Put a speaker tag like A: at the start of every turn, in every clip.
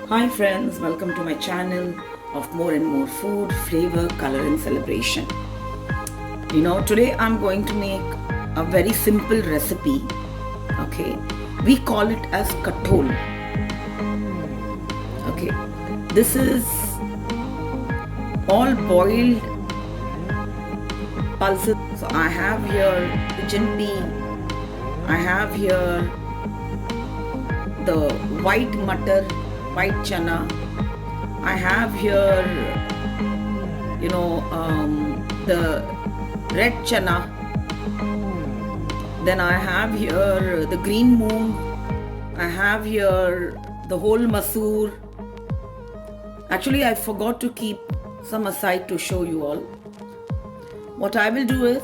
A: Hi friends, welcome to my channel of more and more food, flavor, color and celebration. Today I'm going to make a very simple recipe. Okay, we call it as kathol. Okay, this is all boiled pulses. So I have here pigeon pea, I have here the white matar, white chana, I have here the red chana, then I have here the green moong, I have here the whole masoor. Actually, I forgot to keep some aside to show you all. What I will do is,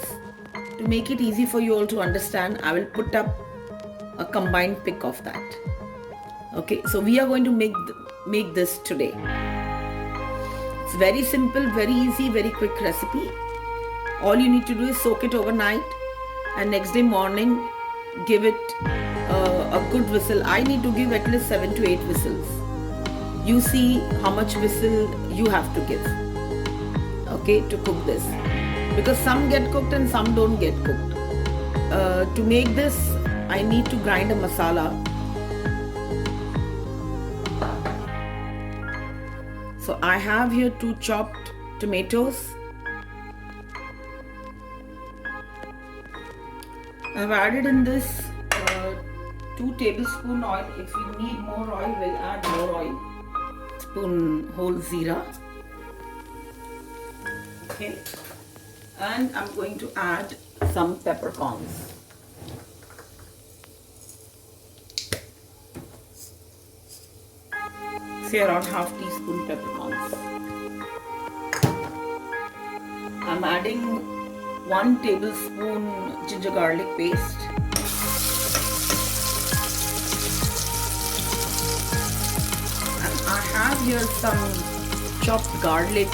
A: to make it easy for you all to understand, I will put up a combined pic of that. Okay, so we are going to make this today. It's very simple, very easy, very quick recipe. All you need to do is soak it overnight and next day morning give it a good whistle. I need to give at least 7 to 8 whistles. You see how much whistle you have to give, okay, to cook this, because some get cooked and some don't get cooked. To make this, I need to grind a masala. So I have here 2 chopped tomatoes. I've added in this 2 tablespoon oil. If you need more oil, we'll add more oil. Spoon whole zira. Okay. And I'm going to add some peppercorns. Say around half teaspoon peppercorns. I'm adding 1 tablespoon ginger garlic paste. And I have here some chopped garlic,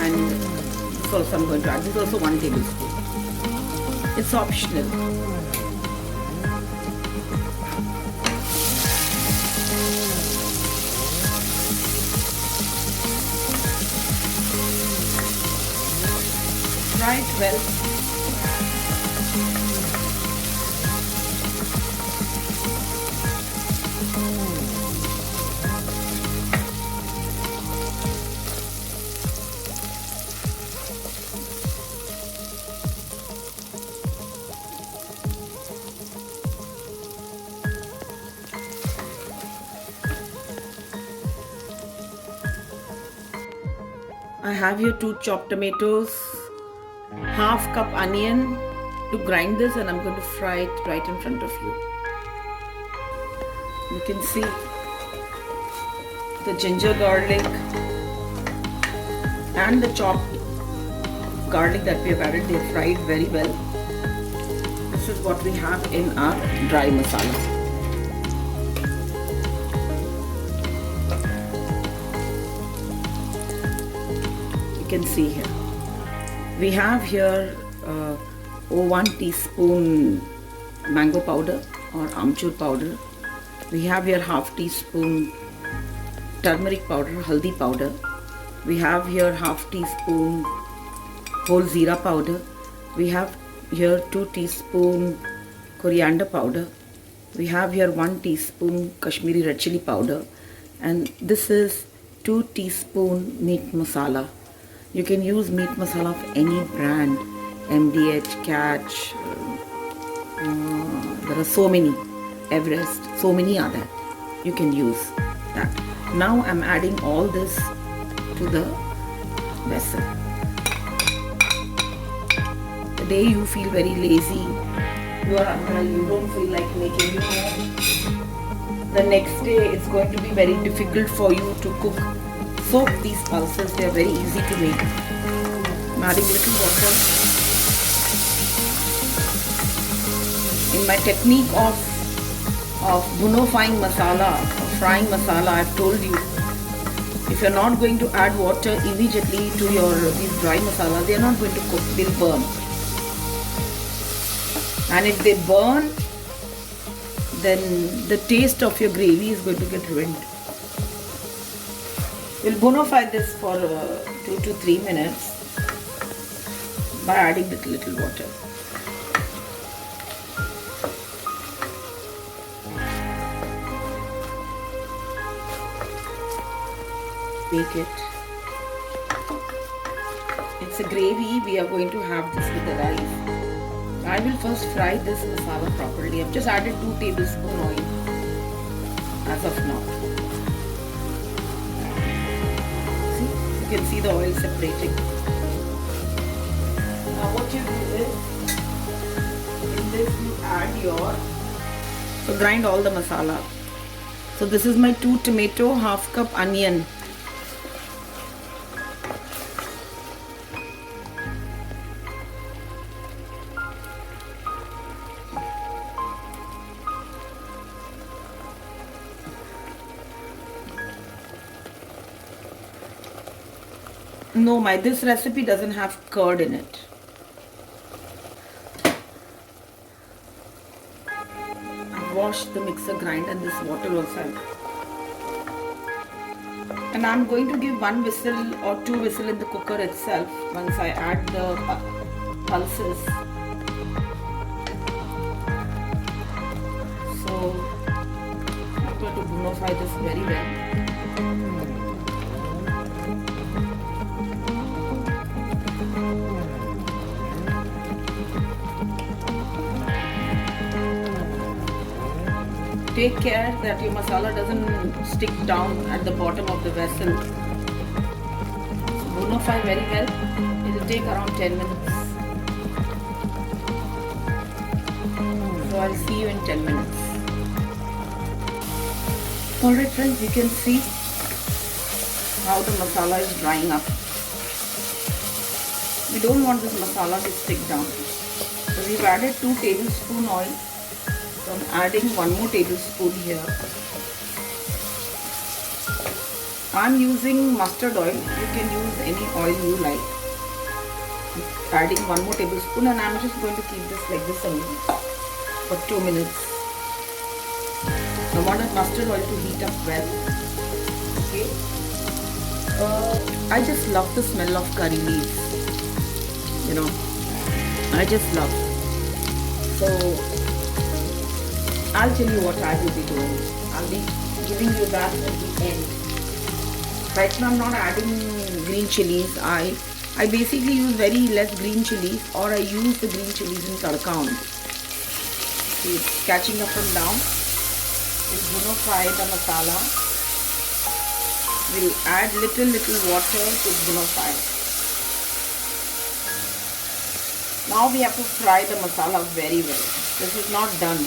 A: and this also I'm going to add. This is also 1 tablespoon. It's optional. Fry it well. I have here 2 chopped tomatoes, half cup onion to grind this, and I'm going to fry it right in front of you. You can see the ginger garlic and the chopped garlic that we have added. They are fried very well. This is what we have in our dry masala. You can see here. We have here 1 teaspoon mango powder or amchur powder. We have here half teaspoon turmeric powder, haldi powder. We have here half teaspoon whole zira powder. We have here 2 teaspoon coriander powder. We have here 1 teaspoon Kashmiri red chili powder. And this is 2 teaspoon meat masala. You can use meat masala of any brand, MDH, Catch, there are so many, Everest, so many are there. You can use that. Now I'm adding all this to the vessel. The day you feel very lazy, you don't feel like making more, the next day it's going to be very difficult for you to cook. Soak these pulses, they are very easy to make. I'm adding little water. In my technique of bunofying masala, of frying masala, I've told you, if you're not going to add water immediately to these dry masala, they are not going to cook, they'll burn. And if they burn, then the taste of your gravy is going to get ruined. We'll bonify this for 2 to 3 minutes by adding little water. Make it. It's a gravy. We are going to have this with the rice. I will first fry this masala properly. I've just added 2 tablespoons oil as of now. See, you can see the oil separating. Now what you do is, in this you add your, so grind all the masala. So this is my 2 tomato, half cup onion. No, this recipe doesn't have curd in it. I've washed the mixer grind and this water also. And I'm going to give 1 whistle or 2 whistles in the cooker itself once I add the pulses. So I'm going to bonify this very well. Take care that your masala doesn't stick down at the bottom of the vessel. So bonify very well. It will take around 10 minutes. So I'll see you in 10 minutes. Alright friends, you can see how the masala is drying up. We don't want this masala to stick down. So we've added 2 tablespoons oil. So I'm adding 1 more tablespoon here. I'm using mustard oil. You can use any oil you like. Adding 1 more tablespoon, and I'm just going to keep this like this only for 2 minutes. I want the mustard oil to heat up well. Okay. I just love the smell of curry leaves. You know, I just love. So I'll tell you what I will be doing. I'll be giving you that at the end. Right now I'm not adding green chilies. I basically use very less green chilies, or I use the green chilies in tadka only. See, it's catching up from down. We'll bonify the masala. We'll add little water to bonify. Now we have to fry the masala very well. This is not done.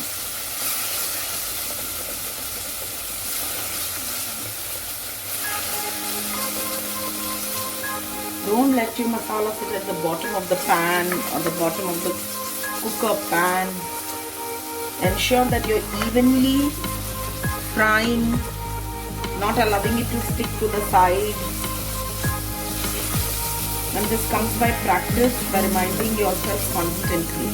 A: Don't let your masala sit at the bottom of the pan or the bottom of the cooker pan. Ensure that you're evenly frying, not allowing it to stick to the side. And this comes by practice, by reminding yourself constantly.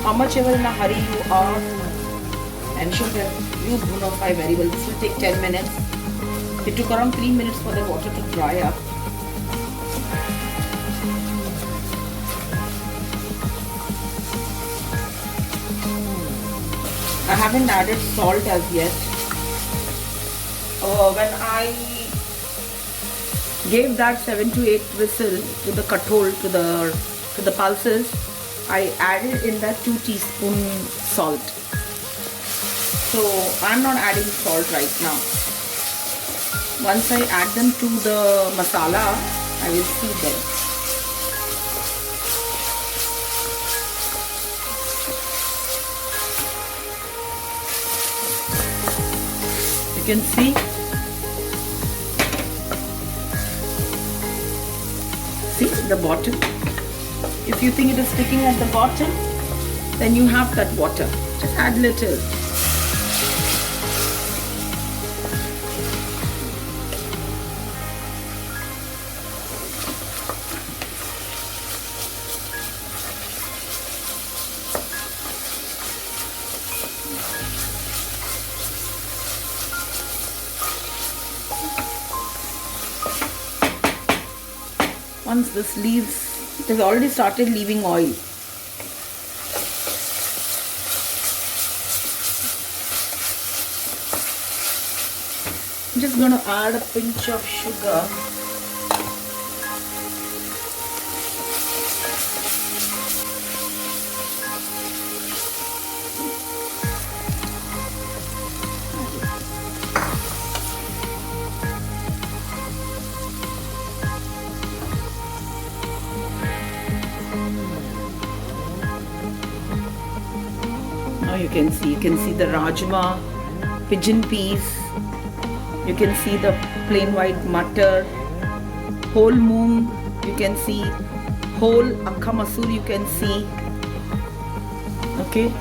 A: How much ever in a hurry you are, ensure that you bonify very well. This will take 10 minutes. It took around 3 minutes for the water to dry up. I haven't added salt as yet. When I gave that 7 to 8 whistle to the kathol, to the pulses, I added in that 2 teaspoons salt. So I'm not adding salt right now. Once I add them to the masala, I will see them. You can see. See the bottom. If you think it is sticking at the bottom, then you have that water. Just add little. Once this leaves, it has already started leaving oil. I'm just going to add a pinch of sugar. Now you can see the rajma, pigeon peas. You can see the plain white matar, whole moong, you can see whole akka masoor, you can see. Okay.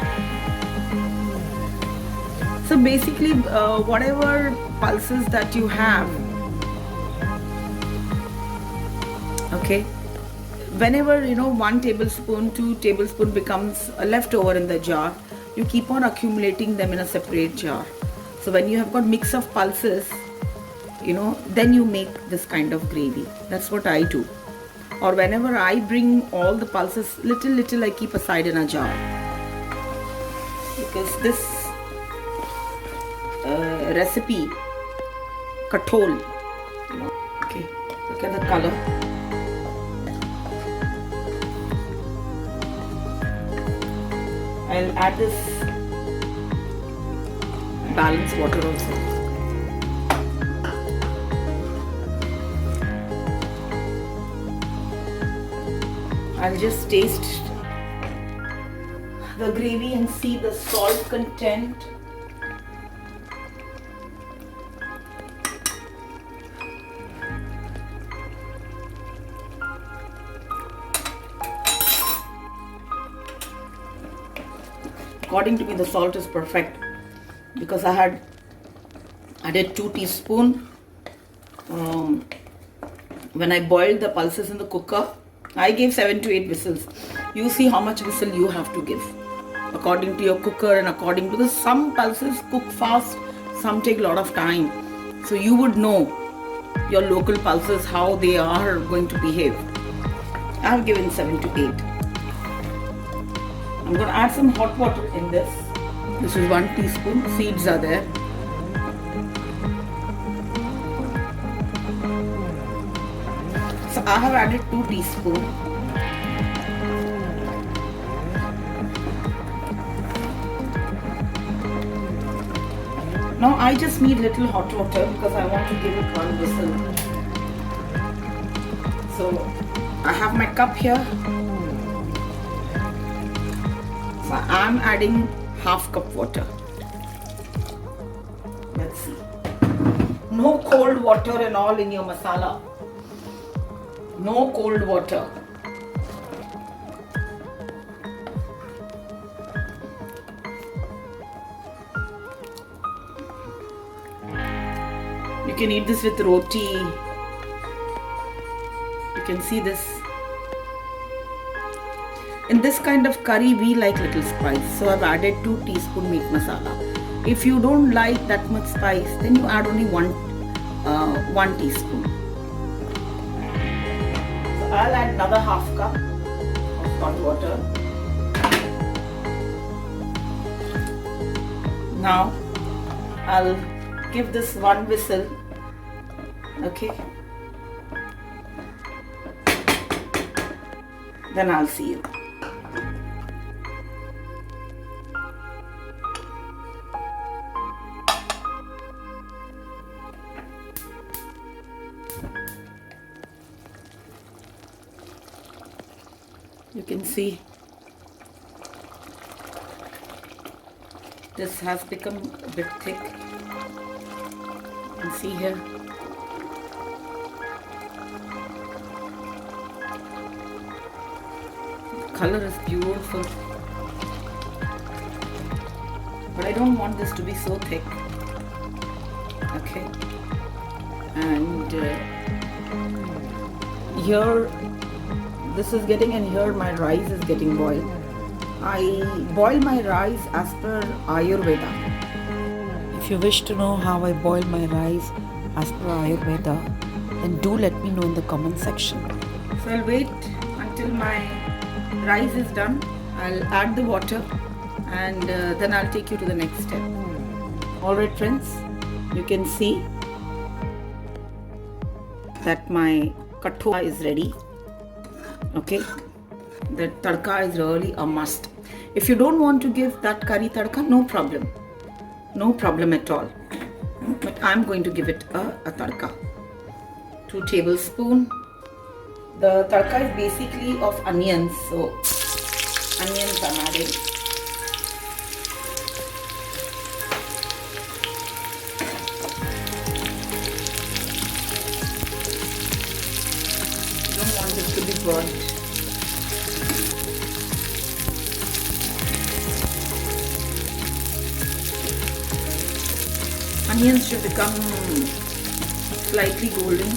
A: So basically whatever pulses that you have, okay, whenever 1 tablespoon, 2 tablespoon becomes a leftover in the jar, you keep on accumulating them in a separate jar. So when you have got mix of pulses, then you make this kind of gravy. That's what I do. Or whenever I bring all the pulses, little I keep aside in a jar. Because this recipe, kathol, okay, look at the color. I'll add this balanced water also. I'll just taste the gravy and see the salt content. According to me, the salt is perfect because I had added 2 teaspoons when I boiled the pulses in the cooker. I gave 7 to 8 whistles. You see how much whistle you have to give according to your cooker and according to some pulses cook fast, some take a lot of time. So you would know your local pulses how they are going to behave. I have given 7 to 8. I'm going to add some hot water in this. This is 1 teaspoon. Seeds are there. So I have added 2 teaspoons. Now I just need little hot water because I want to give it 1 whistle. So I have my cup here. So I'm adding half cup water. Let's see. No cold water and all in your masala. No cold water. You can eat this with roti. You can see this. In this kind of curry, we like little spice. So I've added 2 teaspoon meat masala. If you don't like that much spice, then you add only 1 teaspoon. So I'll add another half cup of hot water. Now I'll give this 1 whistle. Okay. Then I'll see you. You can see this has become a bit thick. You can see here. The color is beautiful. But I don't want this to be so thick. Okay. And here this is getting, and here my rice is getting boiled. I boil my rice as per Ayurveda. If you wish to know how I boil my rice as per Ayurveda, then do let me know in the comment section. So I'll wait until my rice is done. I'll add the water and then I'll take you to the next step. Alright friends, you can see that my kathoa is ready. Okay, the tadka is really a must. If you don't want to give that curry tadka, no problem. No problem at all. But I'm going to give it a tadka. 2 tablespoons. The tadka is basically of onions, so onions I'm adding. Don't want this to be burnt. Onions should become slightly golden.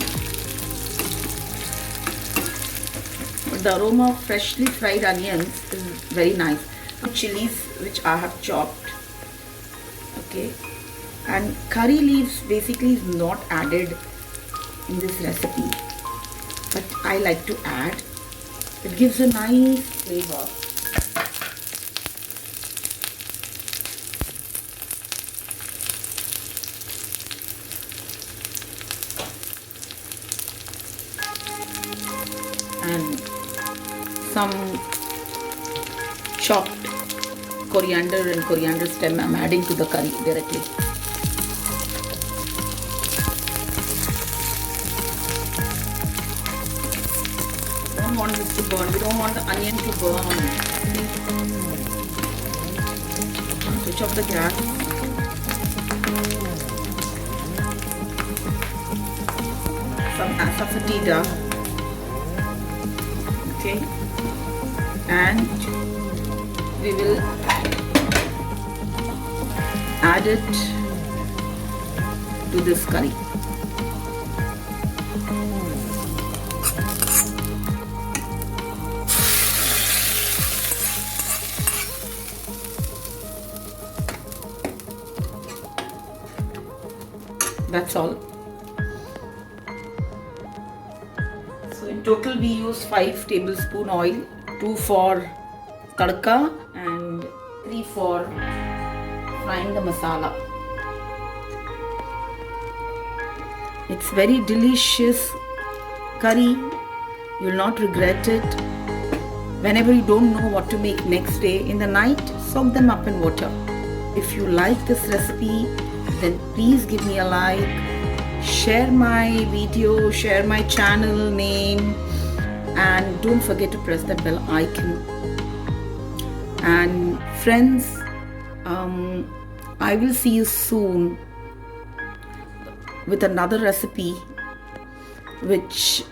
A: But the aroma of freshly fried onions is very nice. Chilies which I have chopped. Okay. And curry leaves basically is not added in this recipe. But I like to add. It gives a nice flavor. And some chopped coriander and coriander stem I'm adding to the curry directly. Don't want this to burn. We don't want the onion to burn. Switch off the gas. Some asafoetida. Okay, and we will add it to this curry. That's all. So in total we use 5 tablespoon oil, 2 for tadka and 3 for frying the masala. It's very delicious curry. You will not regret it. Whenever you don't know what to make next day, in the night, soak them up in water. If you like this recipe, then please give me a like. Share my video, share my channel name, and don't forget to press that bell icon. And friends, I will see you soon with another recipe which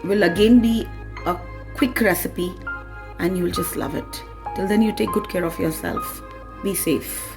A: will again be a quick recipe and you will just love it. Till then, you take good care of yourself. Be safe.